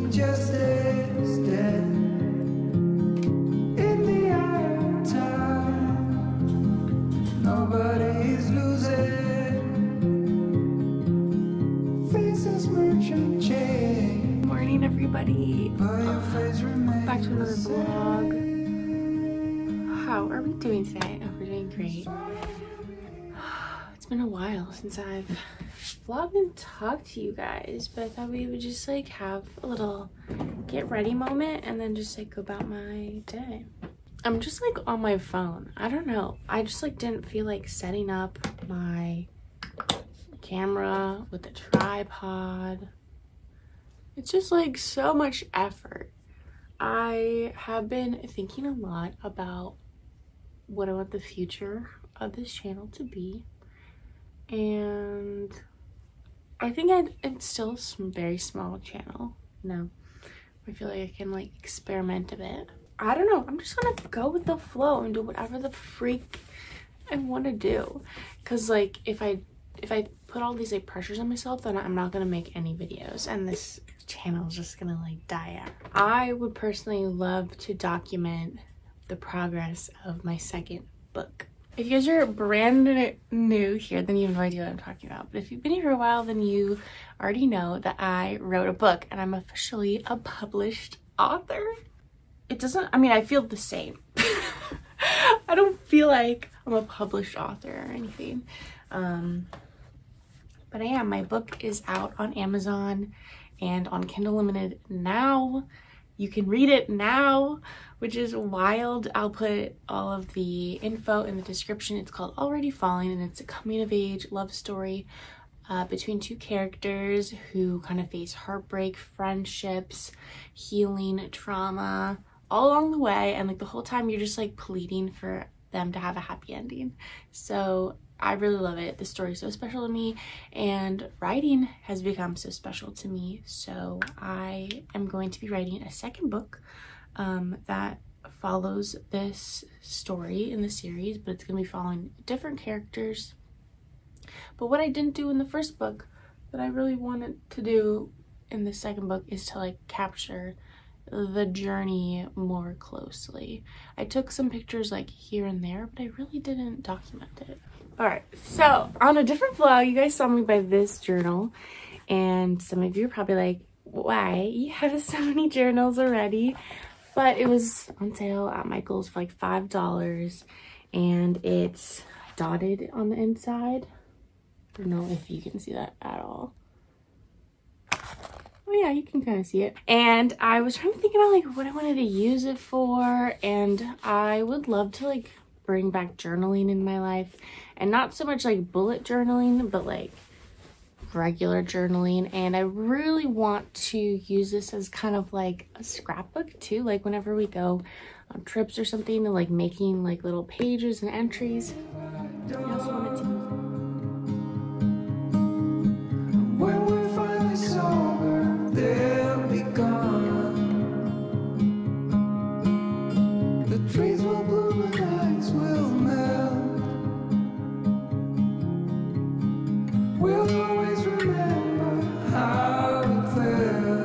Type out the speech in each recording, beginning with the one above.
Injustice dead in the eye of time. Nobody's losing. Faces merchant change. Good morning, everybody. Welcome back to another vlog. How are we doing today? Oh, we're doing great. It's been a while since I've vlogged and talked to you guys, but I thought we would just like have a little get ready moment and then just like go about my day. I'm just like on my phone. I don't know. I just like didn't feel like setting up my camera with the tripod. It's just like so much effort. I have been thinking a lot about what I want the future of this channel to be, and I think it's still a very small channel. No, I feel like I can like experiment a bit. I don't know. I'm just gonna go with the flow and do whatever the freak I want to do, because like if I put all these like pressures on myself, then I'm not gonna make any videos and this channel is just gonna like die out. I would personally love to document the progress of my second book. If you guys are brand new here, then you have no idea what I'm talking about. But if you've been here for a while, then you already know that I wrote a book and I'm officially a published author. It doesn't, I mean, I feel the same. I don't feel like I'm a published author or anything. But I am. My book is out on Amazon and on Kindle Unlimited now. You can read it now, which is wild. I'll put all of the info in the description. It's called Already Falling, and it's a coming-of-age love story between two characters who kind of face heartbreak, friendships, healing, trauma, all along the way. And like the whole time you're just like pleading for them to have a happy ending. So I really love it. The story is so special to me, and writing has become so special to me. So I am going to be writing a second book that follows this story in the series, but it's going to be following different characters. But what I didn't do in the first book that I really wanted to do in the second book is to like capture the journey more closely. I took some pictures like here and there, but I really didn't document it. All right, so on a different vlog, you guys saw me buy this journal, and some of you are probably like, why? You have so many journals already. But it was on sale at Michael's for like $5, and it's dotted on the inside. I don't know if you can see that at all. Oh yeah, you can kind of see it. And I was trying to think about like what I wanted to use it for, and I would love to like bring back journaling in my life, and not so much like bullet journaling, but like regular journaling. And I really want to use this as kind of like a scrapbook too, like whenever we go on trips or something, and like making like little pages and entries. I also wanted to When we're finally sober, they'll be gone. The trees will bloom and ice will melt. We'll always remember how it felt.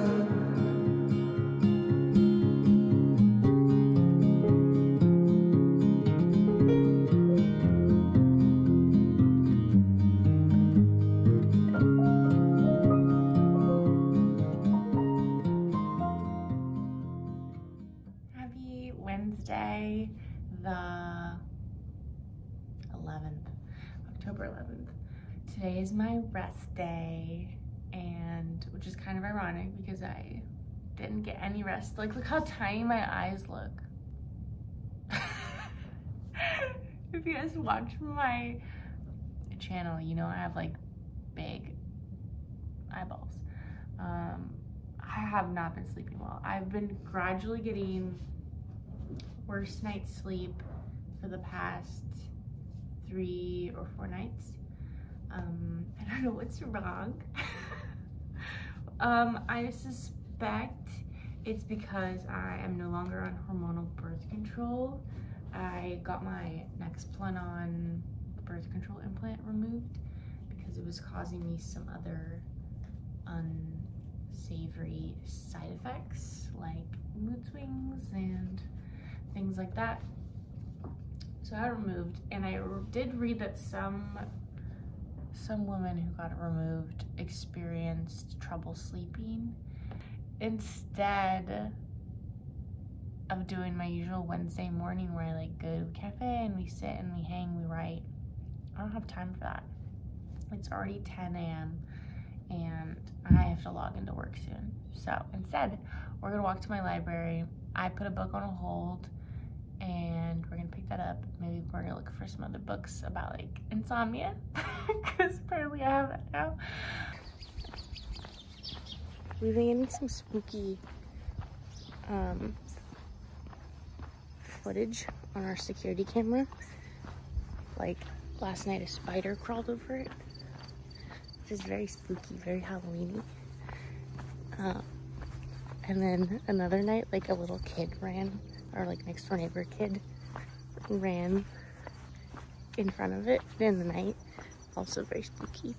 Happy Wednesday, the 11th, October 11th. Today is my rest day, and which is kind of ironic because I didn't get any rest. Like, look how tiny my eyes look. If you guys watch my channel, you know I have like big eyeballs. I have not been sleeping well. I've been gradually getting worse night's sleep for the past 3 or 4 nights. I don't know what's wrong. I suspect it's because I am no longer on hormonal birth control. I got my Nexplanon birth control implant removed because it was causing me some other unsavory side effects like mood swings and things like that. So I got it removed, and I did read that some women who got it removed experienced trouble sleeping. Instead of doing my usual Wednesday morning where I like go to a cafe and we sit and we hang, we write, I don't have time for that. It's already 10 a.m. and I have to log into work soon. So instead, we're gonna walk to my library. I put a book on a hold and we're gonna pick that up. Maybe we're gonna look for some other books about like insomnia, because apparently I have that now. We've been getting some spooky footage on our security camera. Like last night, a spider crawled over it. Which is very spooky, very Halloween-y. And then another night, like a little kid ran, or like next door neighbor kid ran in front of it in the night. Also very spooky.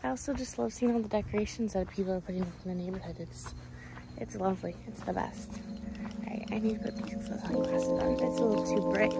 I also just love seeing all the decorations that people are putting up in the neighborhood. It's lovely. It's the best. Alright, I need to put these sunglasses on. It's a little too bright.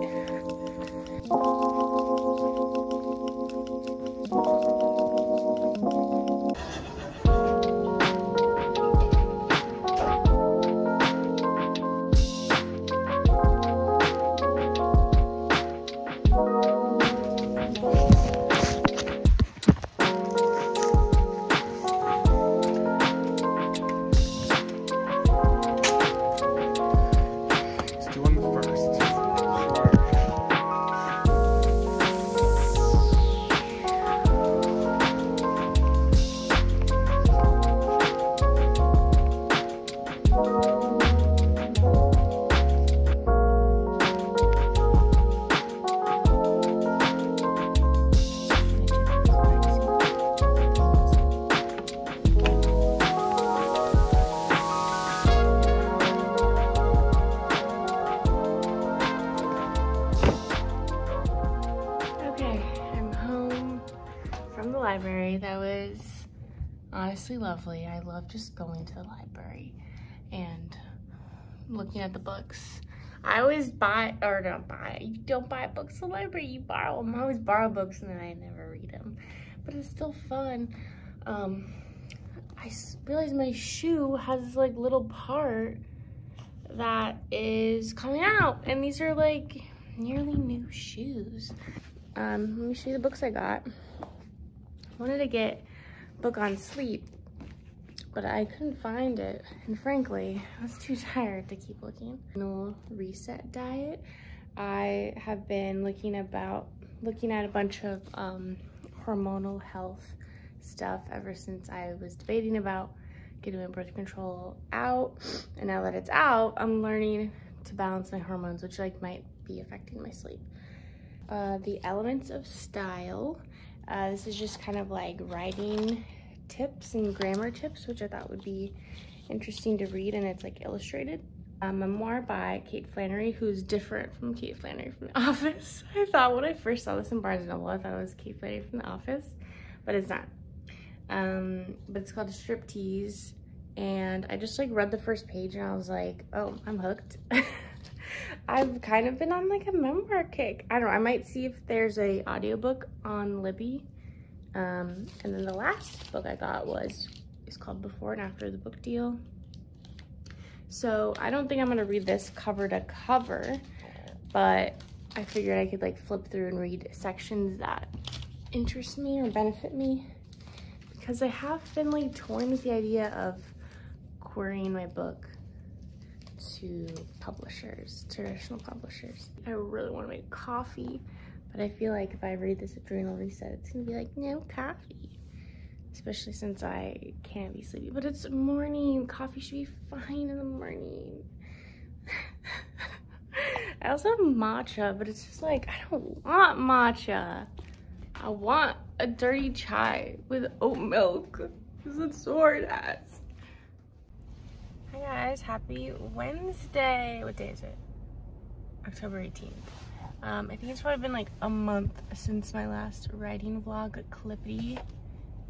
Library. That was honestly lovely. I love just going to the library and looking at the books. I always buy, or don't buy, you don't buy books at the library, you borrow them. I always borrow books and then I never read them, but it's still fun. I realized my shoe has this like little part that is coming out, and these are like nearly new shoes. Let me show you the books I got. I wanted to get a book on sleep, but I couldn't find it, and frankly, I was too tired to keep looking. No Reset Diet. I have been looking at a bunch of hormonal health stuff ever since I was debating about getting my birth control out, and now that it's out, I'm learning to balance my hormones, which like might be affecting my sleep. The Elements of Style. This is just kind of like writing tips and grammar tips, which I thought would be interesting to read, and it's like illustrated. A memoir by Kate Flannery, who's different from Kate Flannery from The Office. I thought when I first saw this in Barnes & Noble, I thought it was Kate Flannery from The Office, but it's not. But it's called Striptease, and I just like read the first page and I was like, oh, I'm hooked. I've kind of been on like a memoir kick. I don't know, I might see if there's a audiobook on Libby. And then the last book I got is called Before and After the Book Deal. So I don't think I'm gonna read this cover to cover, but I figured I could like flip through and read sections that interest me or benefit me, because I have been like toying with the idea of querying my book to publishers, traditional publishers. I really want to make coffee, but I feel like if I read this Adrenal Reset, it's gonna be like, no coffee, especially since I can't be sleepy. But it's morning, coffee should be fine in the morning. I also have matcha, but it's just like, I don't want matcha. I want a dirty chai with oat milk, because it's so hard ass. Hi guys, happy Wednesday. What day is it? October 18th. I think it's probably been like a month since my last writing vlog, Clippy,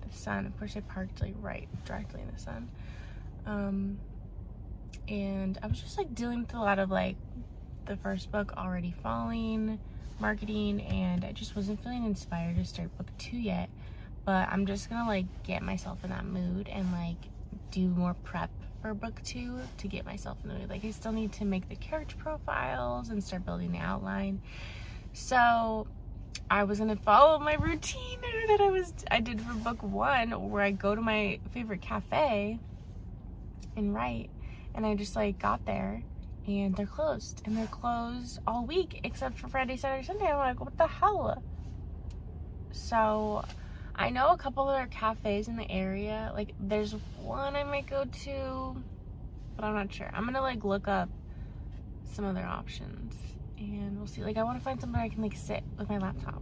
the sun. Of course, I parked like right directly in the sun. And I was just like dealing with a lot of like the first book already falling, marketing, and I just wasn't feeling inspired to start book 2 yet. But I'm just gonna like get myself in that mood and like do more prep for book 2 to get myself in the mood. Like I still need to make the character profiles and start building the outline. So I was gonna follow my routine that I did for book 1, where I go to my favorite cafe and write, and I just like got there and they're closed, and they're closed all week except for Friday, Saturday, Sunday. I'm like, what the hell? So I know a couple other cafes in the area. Like there's one I might go to, but I'm not sure. I'm gonna like look up some other options and we'll see. Like I want to find somewhere I can like sit with my laptop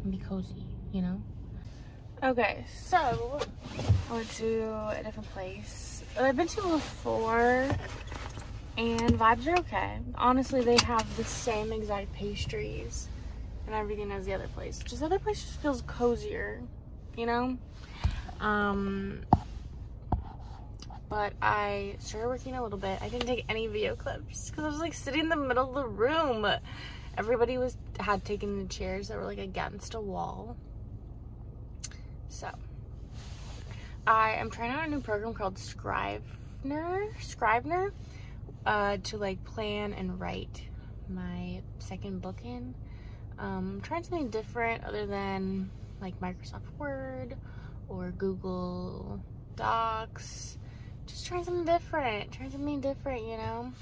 and be cozy, you know? Okay, so I went to a different place that I've been to before, and vibes are okay. Honestly, they have the same exact pastries and everything as the other place. Just the other place just feels cozier, you know? But I started working a little bit. I didn't take any video clips because I was like sitting in the middle of the room. Everybody had taken the chairs that were like against a wall. So I am trying out a new program called Scrivener, to like plan and write my second book in. I'm trying something different other than like Microsoft Word or Google Docs. Just trying something different, you know?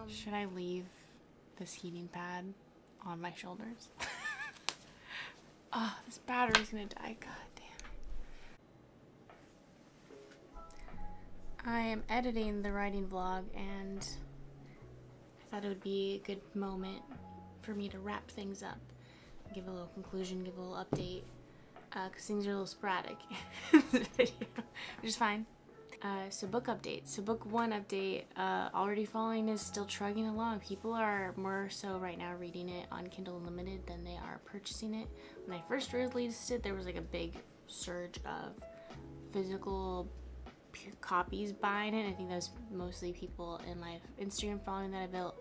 Should I leave this heating pad on my shoulders? Oh, this battery's gonna die, god damn. I am editing the writing vlog, and I thought it would be a good moment for me to wrap things up, give a little conclusion, give a little update, because things are a little sporadic in the video, which is fine. So book updates. So book 1 update, Already Falling is still trugging along. People are more so right now reading it on Kindle Unlimited than they are purchasing it. When I first released it, there was like a big surge of physical copies buying it. I think that was mostly people in my Instagram following that I built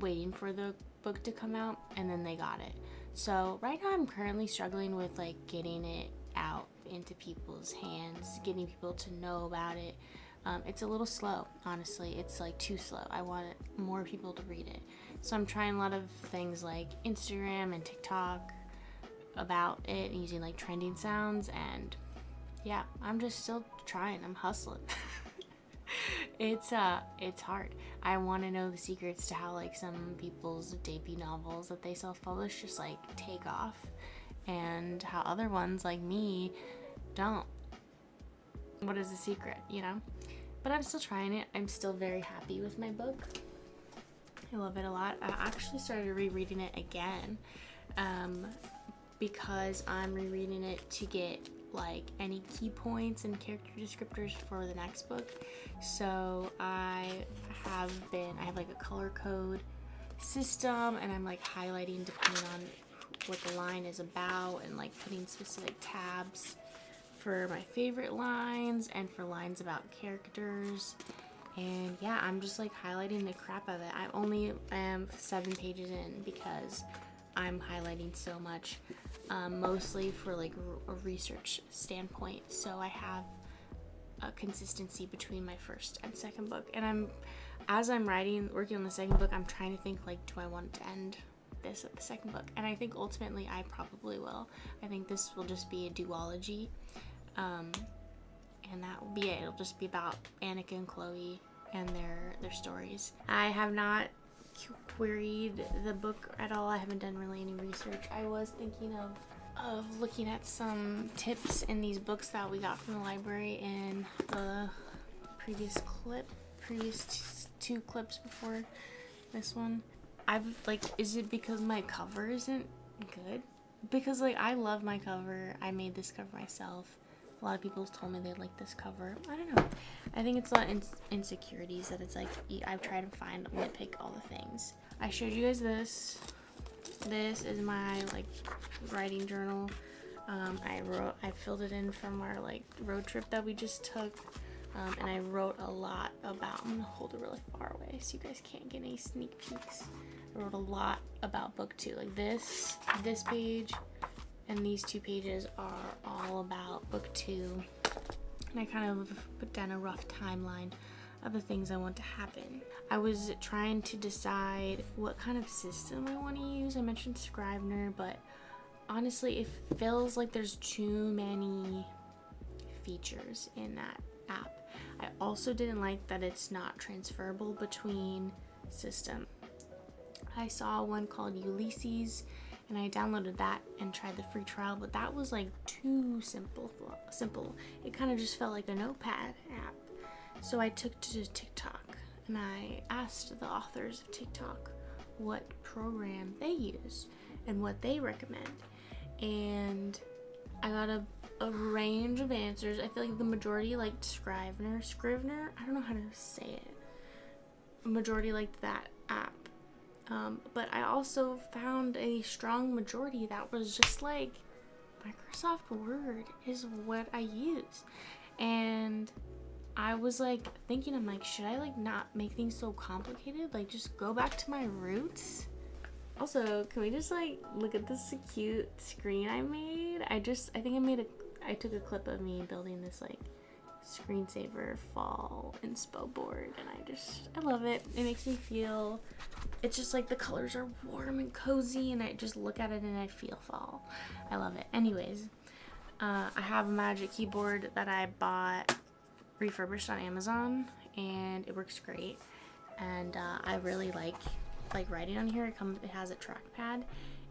waiting for the book to come out, and then they got it. So right now I'm currently struggling with like getting it out into people's hands, getting people to know about it. It's a little slow, honestly. It's like too slow. I want more people to read it. So I'm trying a lot of things like Instagram and TikTok about it, using like trending sounds, and yeah, I'm just still trying. I'm hustling. It's hard. I want to know the secrets to how like some people's debut novels that they self-publish just like take off, and how other ones like me don't. What is the secret, you know? But I'm still trying it. I'm still very happy with my book. I love it a lot. I actually started rereading it again because I'm rereading it to get like any key points and character descriptors for the next book. So I have like a color code system, and I'm like highlighting depending on what the line is about, and like putting specific tabs for my favorite lines and for lines about characters. And yeah, I'm just like highlighting the crap of it. I only am 7 pages in because I'm highlighting so much, mostly for like a research standpoint, so I have a consistency between my first and second book. And as I'm working on the second book, I'm trying to think like, do I want to end this at the second book? And I think ultimately I probably will. I think this will just be a duology, and that will be it. It'll just be about Annika and Chloe and their stories. I have not queried the book at all. I haven't done really any research. I was thinking of looking at some tips in these books that we got from the library in the previous 2 clips before this one. Is it because my cover isn't good? Because like I love my cover. I made this cover myself. A lot of people told me they like this cover. I don't know. I think it's a lot of insecurities that it's like I've tried to nitpick all the things. I showed you guys this. This is my like writing journal. I filled it in from our like road trip that we just took. And I wrote a lot about, I'm gonna hold it really far away so you guys can't get any sneak peeks. I wrote a lot about book 2. Like this page and these 2 pages are all about book 2. And I kind of put down a rough timeline of the things I want to happen. I was trying to decide what kind of system I want to use. I mentioned Scrivener, but honestly, it feels like there's too many features in that app. I also didn't like that it's not transferable between systems. I saw one called Ulysses and I downloaded that and tried the free trial, but that was like too simple. It kind of just felt like a notepad app. So I took to TikTok and I asked the authors of TikTok what program they use and what they recommend. And I got a range of answers. I feel like the majority liked Scrivener, I don't know how to say it. Majority liked that app. But I also found a strong majority that was just like, Microsoft Word is what I use. And I was like thinking, I'm like, should I like not make things so complicated? Like just go back to my roots? Also, can we just like look at this cute screen I made? I think I took a clip of me building this like screensaver fall inspo board, and I love it. It makes me feel, it's just like the colors are warm and cozy, and I just look at it and I feel fall. I love it. Anyways, I have a Magic Keyboard that I bought refurbished on Amazon, and it works great. And I really like writing on here. It has a trackpad,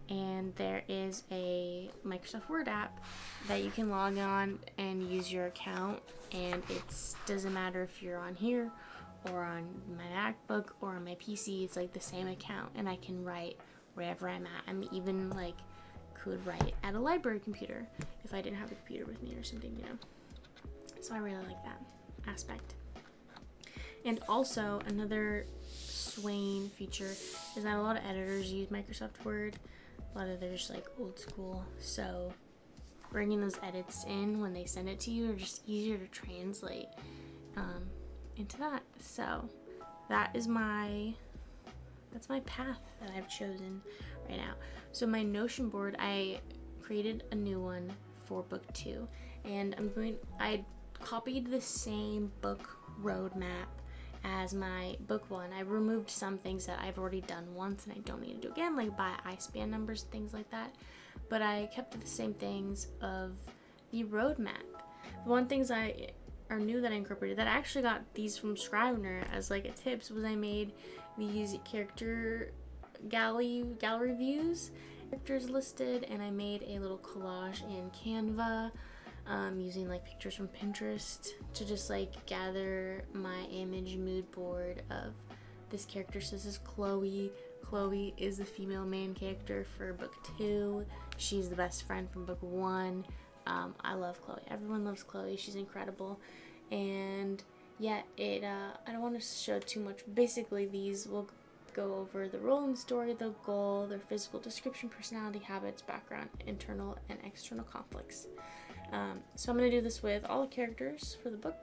and there is a Microsoft Word app that you can log on and use your account, and it doesn't matter if you're on here or on my MacBook or on my PC. It's like the same account, and I can write wherever I'm at. I'm even like could write at a library computer if I didn't have a computer with me or something, you know. So I really like that aspect. And also another Swain feature is that a lot of editors use Microsoft Word. A lot of they're just like old school, so bringing those edits in when they send it to you are just easier to translate into that. So that's my path that I've chosen right now. So my Notion board, I created a new one for book 2, and I copied the same book roadmap as my book 1. I removed some things that I've already done once and I don't need to do again, like by ISBN numbers, things like that. But I kept the same things of the roadmap. The one things are new that I incorporated, that I actually got these from Scrivener as like a tips, was I made these character gallery views, characters listed, and I made a little collage in Canva. Using like pictures from Pinterest to just like gather my image mood board of this character. So this is Chloe. Chloe is the female main character for book 2. She's the best friend from book 1. I love Chloe. Everyone loves Chloe. She's incredible. And yeah, I don't want to show too much. Basically, these will go over the role in the story, the goal, their physical description, personality, habits, background, internal and external conflicts. So I'm going to do this with all the characters for the book.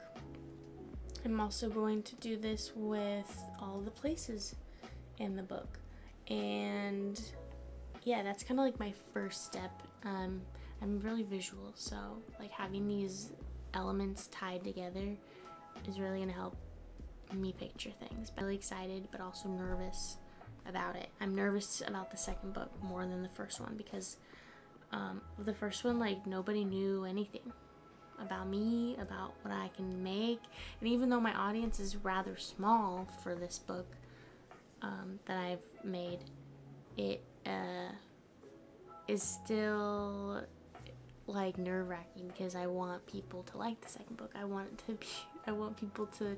I'm also going to do this with all the places in the book. And yeah, that's kind of like my first step. I'm really visual, so like having these elements tied together is really going to help me picture things. I'm really excited, but also nervous about it. I'm nervous about the second book more than the first one, because the first one, like, nobody knew anything about me, about what I can make. And even though my audience is rather small for this book that I've made, it is still like nerve-wracking, because I want people to like the second book. I want people to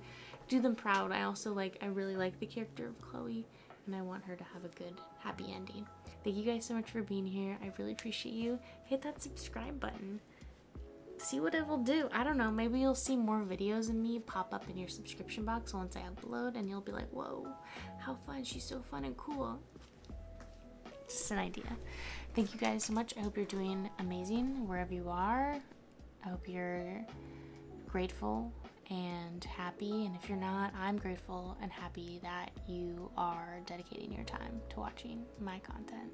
do them proud. I really like the character of Chloe, and I want her to have a good, happy ending. Thank you guys so much for being here. I really appreciate you. Hit that subscribe button. See what it will do. I don't know, maybe you'll see more videos of me pop up in your subscription box once I upload, and you'll be like, whoa, how fun, she's so fun and cool. Just an idea. Thank you guys so much. I hope you're doing amazing wherever you are. I hope you're grateful and happy, and if you're not, I'm grateful and happy that you are dedicating your time to watching my content.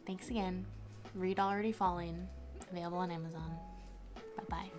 Thanks again. Read Already Falling, available on Amazon. Bye-bye.